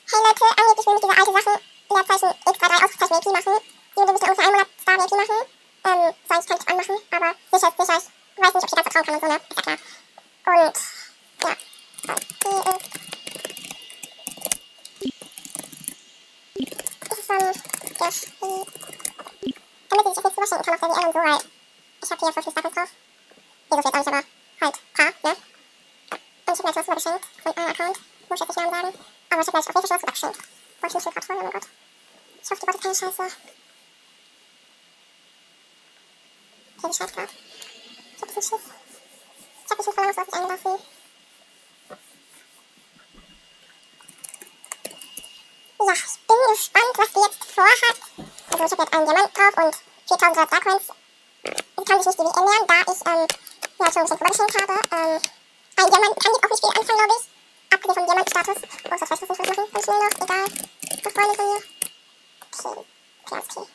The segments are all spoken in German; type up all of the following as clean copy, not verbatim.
Hey Leute, angeblich will ich diese alte Sachen, Leerzeichen X33 Ausrufezeichen VP machen. Die würde ungefähr einen Monat Star VP machen. Soll ich, kann ich anmachen, aber sicher ist sicher. Ich weiß nicht, ob ich ganz vertrauen kann und so, ne? Ist ja klar. Und, ja. Das ist der Spiel. Damit ich das nicht überschenken kann auf der WL und so, weil ich habe hier voll viele Sachen drauf. Hier so viel jetzt auch nicht, aber halt, paar, ne? Und ich habe mir jetzt was übergeschenkt von einem Account. Muss ich jetzt nicht Namen sagen. Aber ich habe mir jetzt auf jeden Fall was übergeschenkt. Boah, ich muss hier gerade voll, oh mein Gott. Ich hoffe, die bottet keine Scheiße. Okay, die schreibt gerade. Ich hab ein bisschen Schiss. Ich hab mich nicht verlangsamt eingelassen. Ja, ich bin gespannt, was die jetzt vorhat. Also ich habe jetzt einen Diamant drauf und 4000 Starcoins. Ich kann sich nicht die WL lernen, da ich ja schon ein bisschen vorgeschenkt habe. Ein Diamant kann jetzt auch nicht viel anfangen, glaube ich. Abgesehen vom Diamantstatus. Oh, das heißt, was muss ich machen? Ganz schnell noch. Egal. Das Freunde von mir. Okay. Okay, alles okay.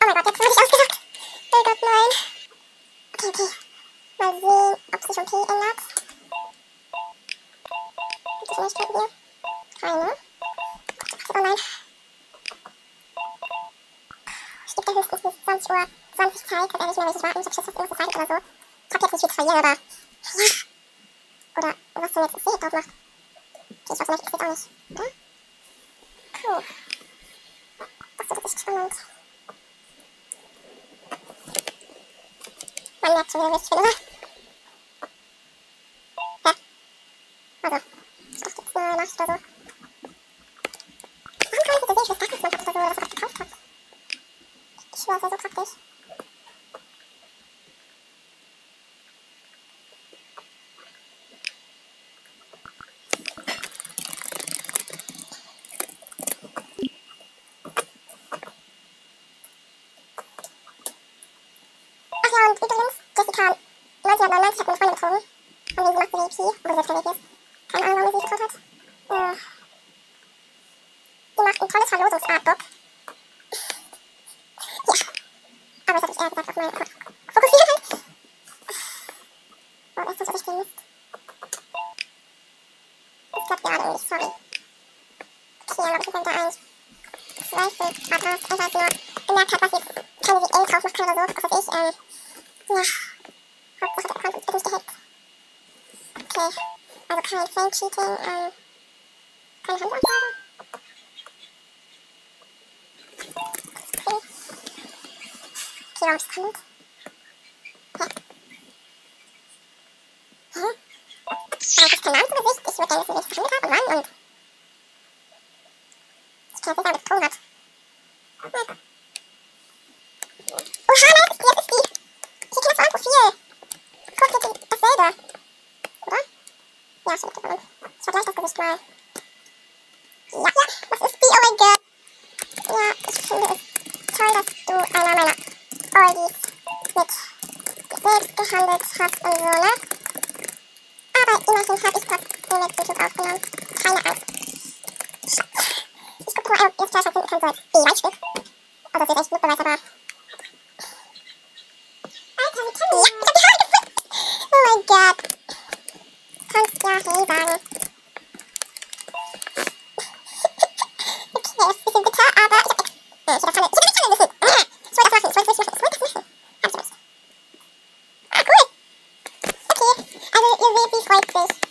Oh mein Gott, jetzt wurde ich ausgesagt. Oh Gott, nein. Okay, okay. Mal sehen, ob sich OP ändert. Gibt es Möglichkeiten hier? Keine. Oh nein. Ich gebe da höchstens bis 20:20 Zeit. Ganz ehrlich, mehr will ich warten. Ich hab Schiss, dass irgendwas zeigen oder so. Ich hab jetzt nicht viel zu verlieren, aber... Ja. Oder was denn jetzt das Seed drauf macht. Okay, ich weiß nicht, ich weiß auch nicht. Oder? Cool. Das wird echt spannend. Man merkt schon wieder, wie ich bin, oder? Hä? Also, ich dachte jetzt eine Nachricht oder so. Warum kann ich das sehen? Ich weiß gar nicht, ob ich da so was gekauft habe. Ich schwöre, das wäre so praktisch. Ach ja, und übrigens, Jessica 1999 hat meine Freundin betrogen. Und sie macht die VP, obwohl sie jetzt kein VP ist. Keine Ahnung, warum sie sich getraut hat. Die macht ein tolles Verlosungsartbook. Ja. Aber das habe ich eher gesagt auf meinen Account fokussiert halt. Boah, ist das so richtig Mist. Das klappt gerade nicht, sorry. Okay, aber ich könnte eigentlich 12 Grad raus, einfach als nur gemerkt habe, was jetzt keine WL drauf macht oder so, was weiß ich, ja. Hauptsache der Account wird nicht gehackt. Okay, also kein Fame-Cheating, keine Handansage. Okay, warum ist das Hand? Hä? Hä? Warum ist kein Name zu Gesicht? Ich würde gerne wissen, wie ich es verhandelt habe und wann und... Ich kann jetzt nicht sagen, ob es betrogen hat. Hm. Oh, Harald, jetzt ist die! Ich kenne das vor Profil! Guck, jetzt dasselbe. Oder? Ja, stimmt, ich vergleiche das Gesicht mal. Ja, ja, was ist die? Oh mein Gott! Ja, ich finde es toll, dass du einer meiner Oldies mit selbst gehandelt hast und so, ne? Aber immerhin habe ich trotzdem mit YouTube aufgenommen. Keine Angst. Schatz. Ich gucke mal, ob ihr es gleich finden könnt, so als Beweisstück. Also, das ist echt Blutbeweis, aber... Alter, wie kann ich? Ja, ich hab die Haare gefunden! Oh mein Gott. Kannst ja hey sagen. Okay, das ist ein bisschen bitter, aber ich hab nichts. Ich hab das handeln müssen. Ich wollte das machen, ich wollte das machen. Hab ich nicht. Ah, cool. Okay, also ihr seht, sie freut sich.